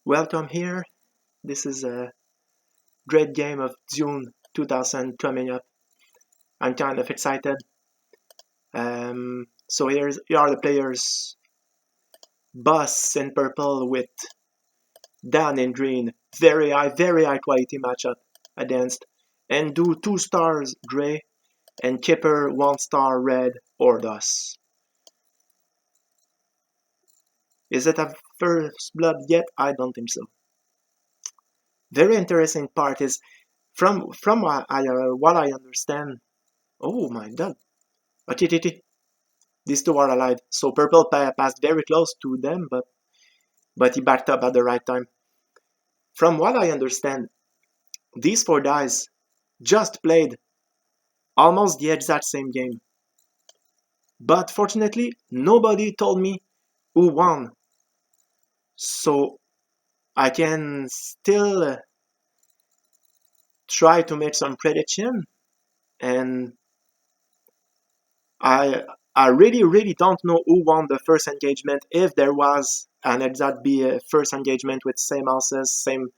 Welcome here. This is a great game of Dune 2000 coming up. I'm kind of excited. So here are the players. Boss in purple with Dan in green. Very high quality matchup against Indu 2 stars gray and Kipper 1 star red Ordos. Is it a first blood yet? I don't think so. Very interesting part is from what I understand. Oh my god. Okay. These two are alive. So purple passed very close to them, but he backed up at the right time. From what I understand, these four guys just played almost the exact same game. But fortunately, nobody told me who won. So I can still try to make some prediction, and I really don't know who won the first engagement, if there was an exact first engagement with same houses, same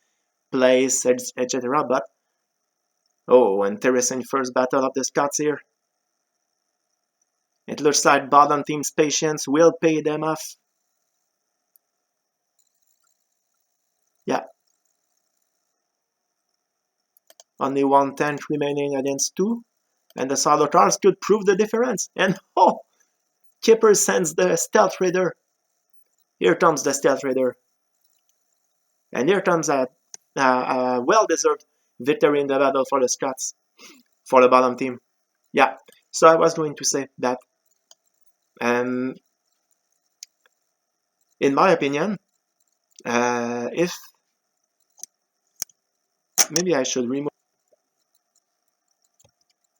place, etc. But oh, interesting first battle of the Scots here. It looks like bottom team's patience will pay them off. Yeah. Only 1 tank remaining against 2. And the solo cars could prove the difference. And oh! Kipper sends the Stealth Raider. Here comes the Stealth Raider. And here comes a well-deserved victory in the battle for the Scots. For the bottom team. Yeah. So I was going to say that in my opinion, if maybe I should remove.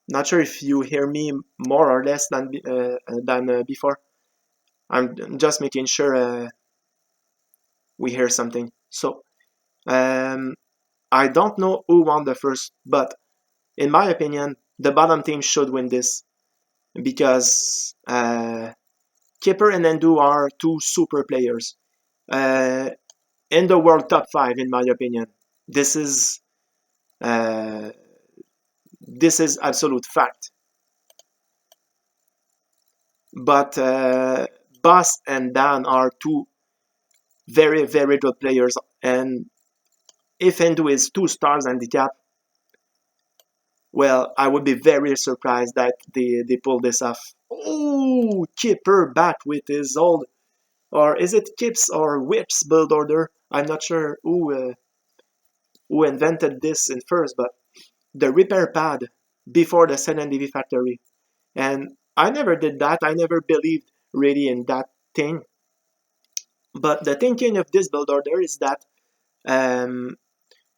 Not sure if you hear me more or less than before. I'm just making sure we hear something. So I don't know who won the first, but in my opinion, the bottom team should win this because Kipper and Indu are two super players in the world top 5, in my opinion. This is absolute fact. But Boss and Dan are two very good players, and if Indu is 2 stars handicap, well, I would be very surprised that they pull this off. Oh, Kipper back with his old, or is it Kips or Whips build order? I'm not sure who invented this in first, but the repair pad before the Sen and DV factory. And I never did that. I never believed really in that thing. But the thinking of this build order is that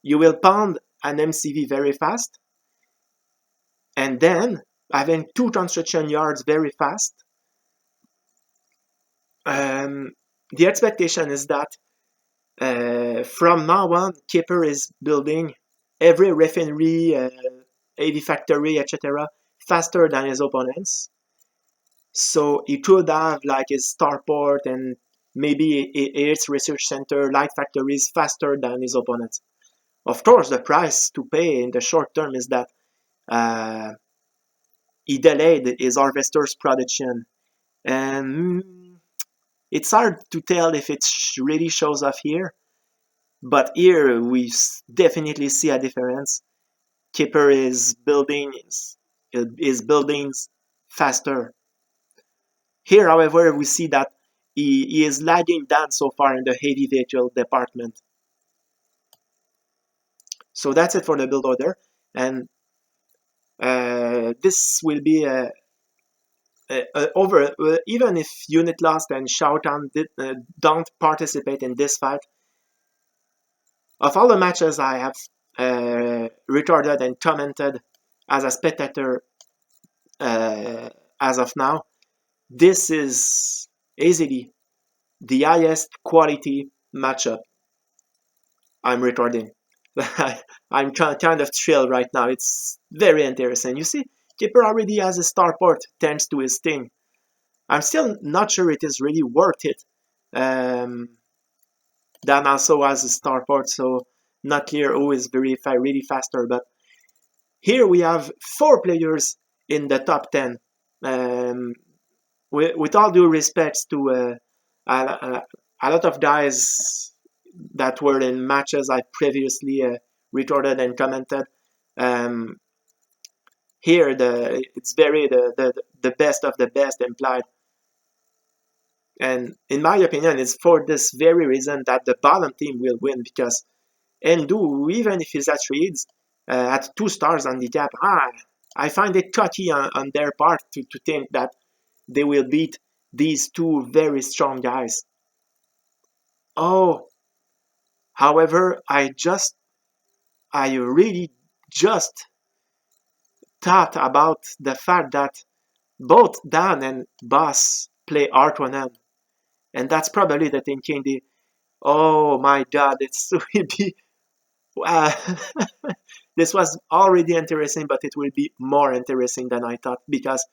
you will pound an MCV very fast, and then having 2 construction yards very fast. The expectation is that from now on, Kipper is building every refinery, AV factory, etc. faster than his opponents. So he could have like his starport and maybe its research center, light factories faster than his opponents. Of course, the price to pay in the short term is that he delayed his harvester's production. And it's hard to tell if it really shows off here. But here we definitely see a difference. Kipper is building his buildings faster. Here, however, we see that he is lagging down so far in the heavy vehicle department. So that's it for the build order, and this will be over. Even if Unit Lost and Shao-Kahn don't participate in this fight, of all the matches I have recorded and commented as a spectator as of now, this is easily the highest quality matchup I'm recording. I'm kind of thrilled right now. It's very interesting. You see, Kipper already has a starport thanks to his thing. I'm still not sure it is really worth it. The Dan also has a starport, so not clear who is really faster. But here we have 4 players in the top 10. With all due respects to a lot of guys that were in matches I previously recorded and commented. Here it's very the best of the best implied. And in my opinion, it's for this very reason that the bottom team will win, because Indu, even if he's Atréides, at 2 stars handicap, I find it cocky on their part to think that they will beat these 2 very strong guys. Oh, however, I really just thought about the fact that both Dan and Boss play harkonnen, and that's probably the thinking. Oh my God, it's will be. Uh, this was already interesting, but it will be more interesting than I thought, because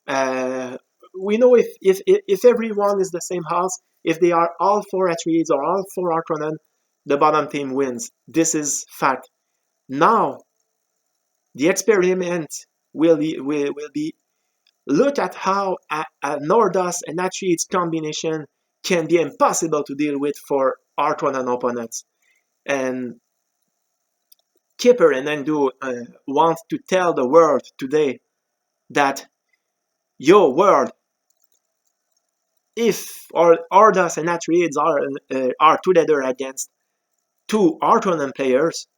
uh, we know if everyone is the same house, if they are all 4 Atreides or all 4 harkonnen, the bottom team wins. This is fact. Now the experiment will be look at how an Ordos and Atreides combination can be impossible to deal with for harkonnen opponents. And Kipper and Indu want to tell the world today that, yo world, if Ordos and Atreides are together against 2 harkonnen players,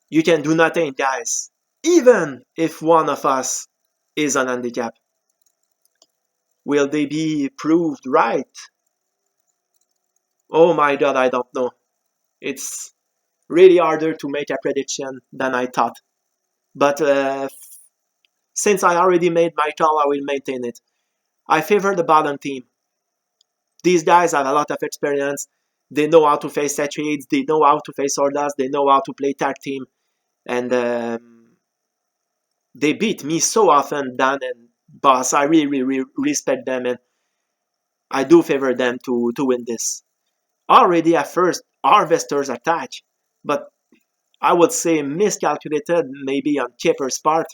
you can do nothing, guys. Even if one of us is on handicap. Will they be proved right? Oh my God, I don't know. It's really harder to make a prediction than I thought. But since I already made my call, I will maintain it. I favor the bottom team. These guys have a lot of experience. They know how to face Atreides. They know how to face Ordos. They know how to play tag team. And they beat me so often, Dan and Boss. I really respect them, and I do favor them to win this. Already at first, Harvester's attack, but I would say miscalculated maybe on Kipper's part.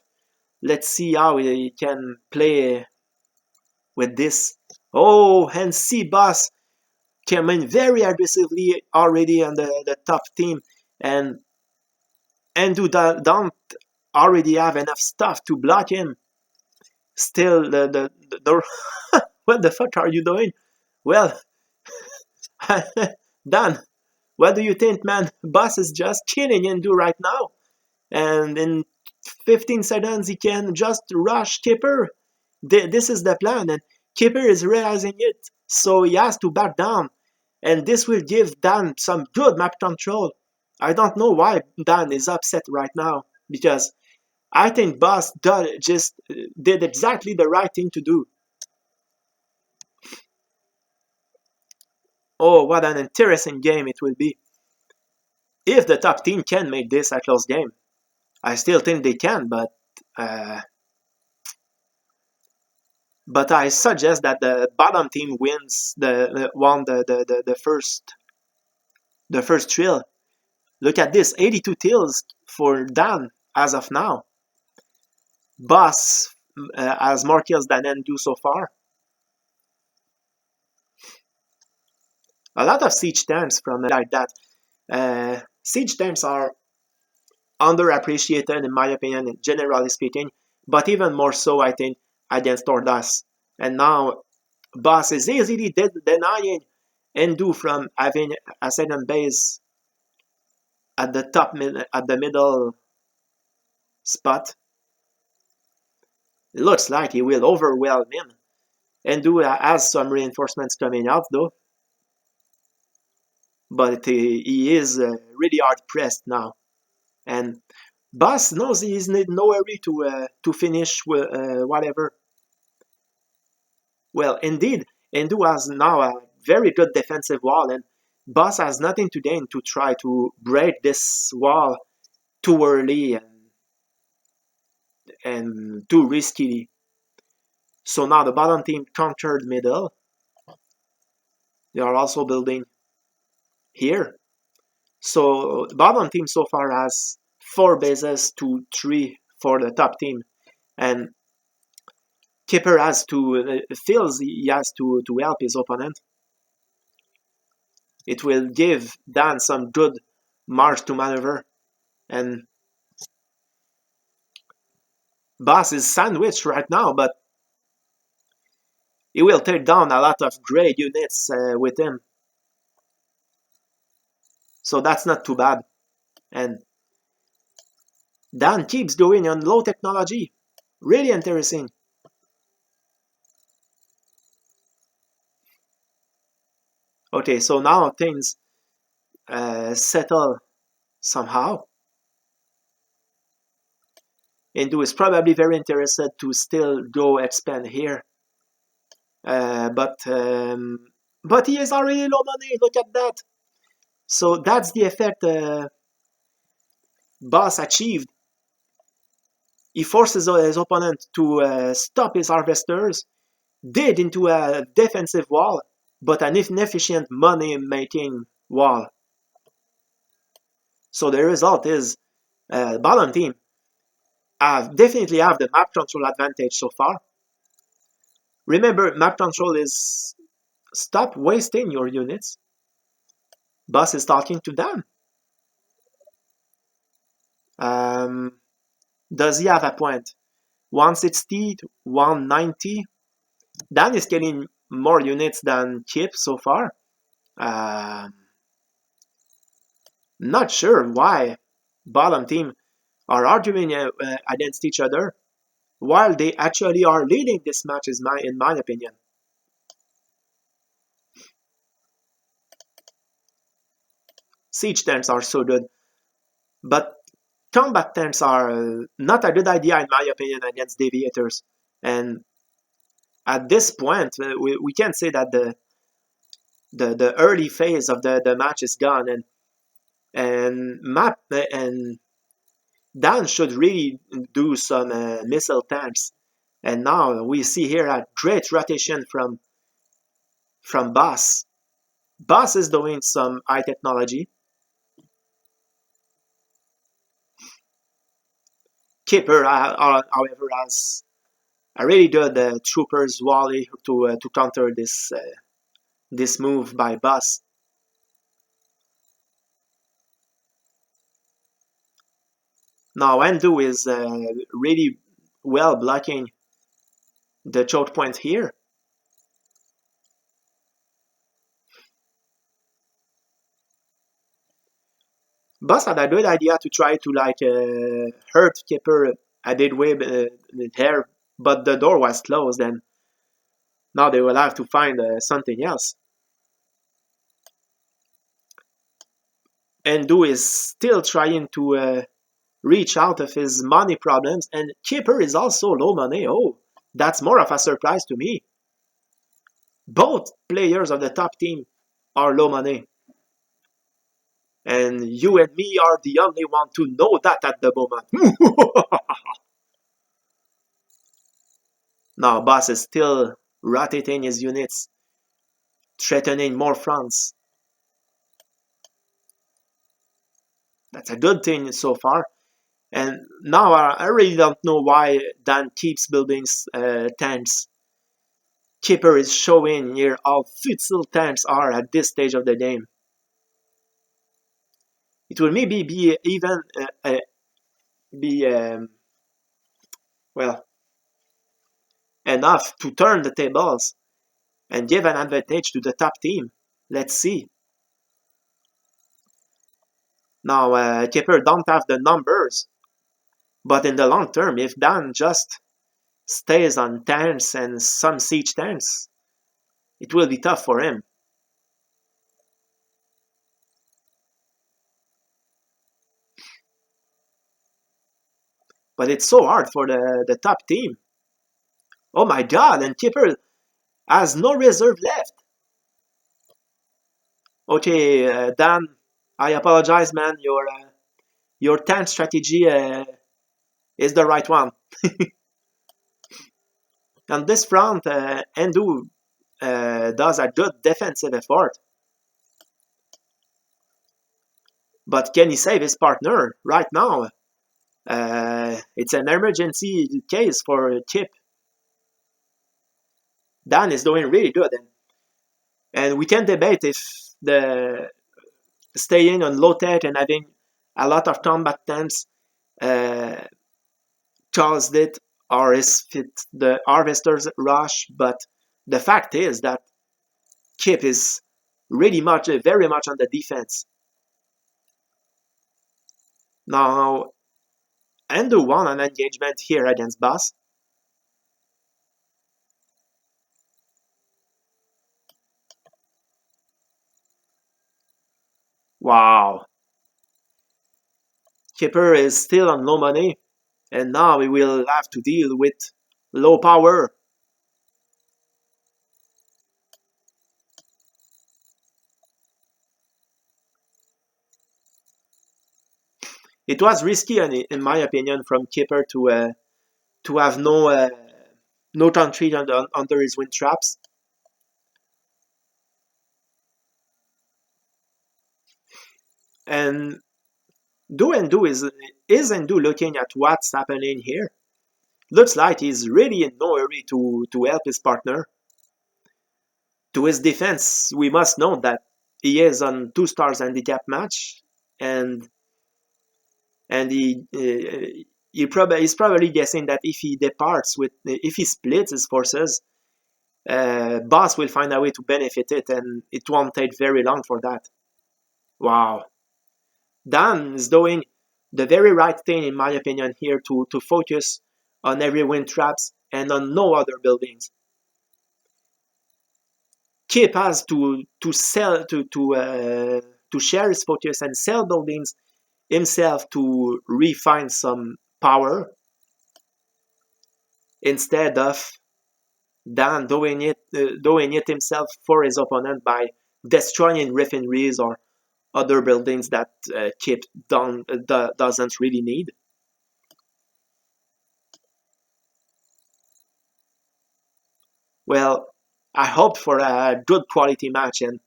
Let's see how he can play with this. Oh, and SWBoss came in very aggressively already on the top team, and Indu don't already have enough stuff to block him. Still, the what the fuck are you doing? Well, Dan, what do you think, man? Boss is just killing Indu right now. And in 15 seconds, he can just rush Kipper. This is the plan, and Kipper is realizing it. So he has to back down. And this will give Dan some good map control. I don't know why Dan is upset right now, because I think Boss just did exactly the right thing to do. Oh, what an interesting game it will be. If the top team can make this a close game, I still think they can, uh, but I suggest that the bottom team wins the first trill. Look at this, 82 kills for Dan as of now. Boss has more kills than Indu so far. A lot of siege tanks from like that. Siege tanks are underappreciated in my opinion, generally speaking, but even more so I think against Ordos. And now Boss is easily denying Indu from having a second base at the middle spot. It looks like he will overwhelm him. Indu has some reinforcements coming out though, but he is really hard pressed now. And Boss knows he is in no hurry to finish whatever. Well, indeed, Indu has now a very good defensive wall, and Boss has nothing to gain to try to break this wall too early and too risky. So now the bottom team conquered middle. They are also building here. So the bottom team so far has 4 bases to 3 for the top team. And Kipper feels he has to help his opponent. It will give Dan some good march to maneuver. And Boss is sandwiched right now, but he will take down a lot of great units with him. So that's not too bad. And Dan keeps going on low technology. Really interesting. Okay, so now things settle somehow. Indu is probably very interested to still go expand here. But he is already low money, look at that. So that's the effect Boss achieved. He forces his opponent to stop his harvesters, dig into a defensive wall, but an inefficient money-making wall. So the result is bottom team definitely have the map control advantage so far. Remember, map control is stop wasting your units. Boss is talking to them. Does he have a point? 160, 190. Dan is getting more units than Kip so far. Not sure why bottom team are arguing against each other while they actually are leading this match, in my opinion. Siege tanks are so good, but combat tanks are not a good idea in my opinion against deviators. And at this point, we can say that the early phase of the match is gone, and Dan should really do some missile tanks. And now we see here a great rotation from Boss. Boss is doing some high technology. Kipper, however, has a really good troopers volley to counter this move by Boss. Now Indu is really well blocking the choke point here. Boss had a good idea to try to hurt Kipper a bit way there, but the door was closed, and now they will have to find something else. Indu is still trying to reach out of his money problems, and Kipper is also low money. Oh, that's more of a surprise to me. Both players of the top team are low money. And you and me are the only one to know that at the moment. Now Boss is still rotating his units, threatening more fronts. That's a good thing so far. And now I really don't know why Dan keeps building tanks. Kipper is showing here how futile tanks are at this stage of the game. It will maybe be even well, enough to turn the tables and give an advantage to the top team. Let's see. Now, Kipper don't have the numbers, but in the long term, if Dan just stays on tanks and some siege tanks, it will be tough for him. But it's so hard for the top team. Oh my god, and Kipper has no reserve left. Okay, Dan, I apologize, man. Your tank strategy is the right one. On this front, Indu does a good defensive effort. But can he save his partner right now? It's an emergency case for Kip. Dan is doing really good, and we can debate if the staying on low tech and having a lot of combat temps caused it, or is it the harvester's rush. But the fact is that Kip is really very much on the defense. Now, Indu won an engagement here against Boss. Wow. Kipper is still on low money, and now we will have to deal with low power. It was risky, in my opinion, from Kipper to have no country under his wind traps. And Do is Indu looking at what's happening here. Looks like he's really in no hurry to help his partner. To his defense, we must note that he is on 2 stars handicap match, and he's probably guessing that if he departs if he splits his forces, Boss will find a way to benefit it, and it won't take very long for that. Wow. Dan is doing the very right thing, in my opinion, here to focus on every wind traps and on no other buildings. Kip has to sell to share his focus and sell buildings himself to refine some power instead of Dan doing it himself for his opponent by destroying refineries or other buildings that Kip doesn't really need. Well, I hope for a good quality match, and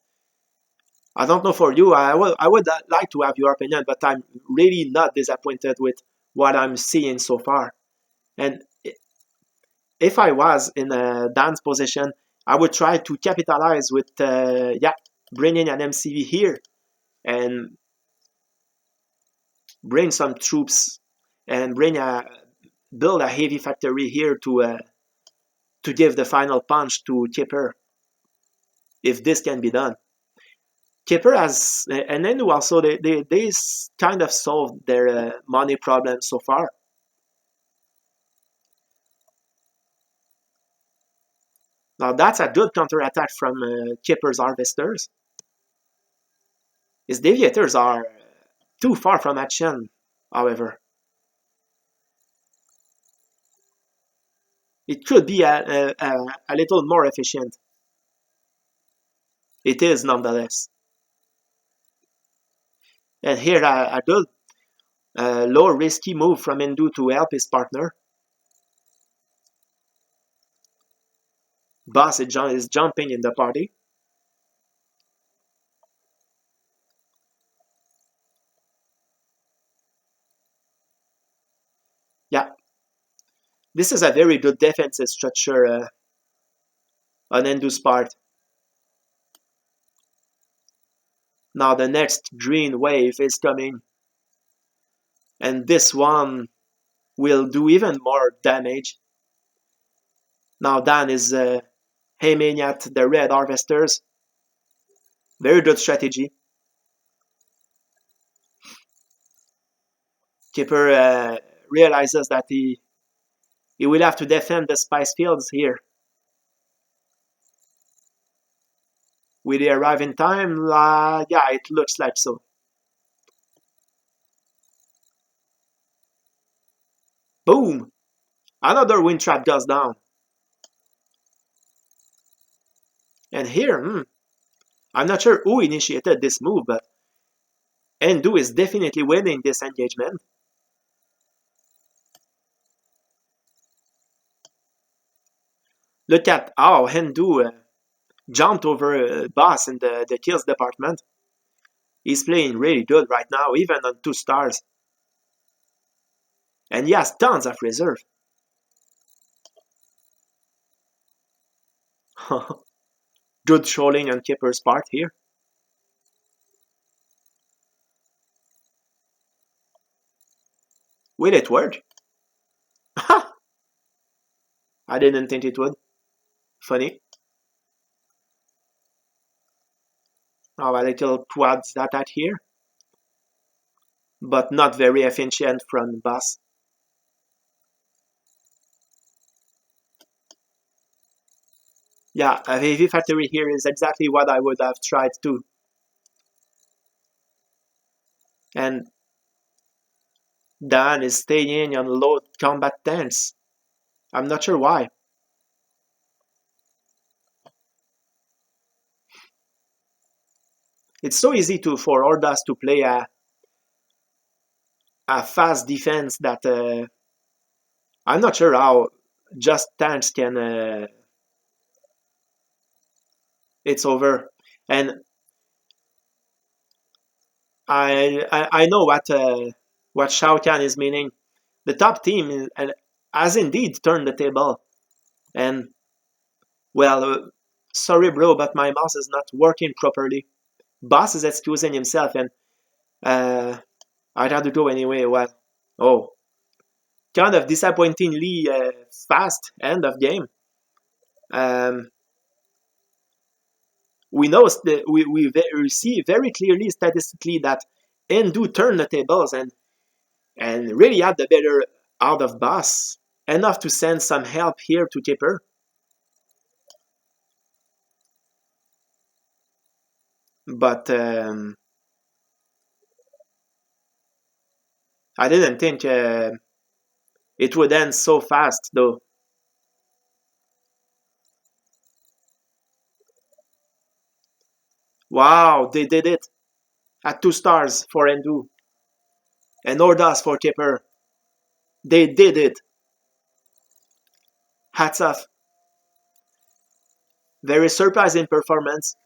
I don't know for you. I would like to have your opinion, but I'm really not disappointed with what I'm seeing so far. And if I was in Dan's position, I would try to capitalize with bringing an MCV here and bring some troops and build a heavy factory here to give the final punch to Kipper, if this can be done. Kipper has and then also they kind of solved their money problem so far. Now that's a good counterattack from Kipper's harvesters. His deviators are too far from action, however. It could be a little more efficient. It is nonetheless. And here a good low risky move from Indu to help his partner. Boss is jumping in the party. Yeah, this is a very good defensive structure on Indu's part. Now the next green wave is coming, and this one will do even more damage. Now Dan is aiming at the red harvesters. Very good strategy. Kipper realizes that he will have to defend the spice fields here. Will he arrive in time? Yeah, it looks like so. Boom! Another wind trap goes down. And here, I'm not sure who initiated this move, but Indu is definitely winning this engagement. Look at how Indu jumped over Boss in the kills department. He's playing really good right now, even on 2 stars. And he has tons of reserve. Good trolling on Kipper's part here. Will it work? I didn't think it would. Funny. Oh, a little quads attack here. But not very efficient from Boss. Yeah, a heavy factory here is exactly what I would have tried to. And Dan is staying on low combat stance. I'm not sure why. It's so easy for Ordos to play a fast defense that I'm not sure how just tanks can. It's over, and I know what Shao Kahn is meaning. The top team has indeed turned the table, and well, sorry, bro, but my mouse is not working properly. Boss is excusing himself, and uh, I'd have to go anyway. Well, oh, kind of disappointingly fast end of game. Um, we know we see very clearly statistically that Indu turned the tables and really had the better out of Boss, enough to send some help here to Kipper. But I didn't think it would end so fast, though. Wow, they did it at 2 stars for Indu and Ordas for Kipper. They did it. Hats off. Very surprising performance.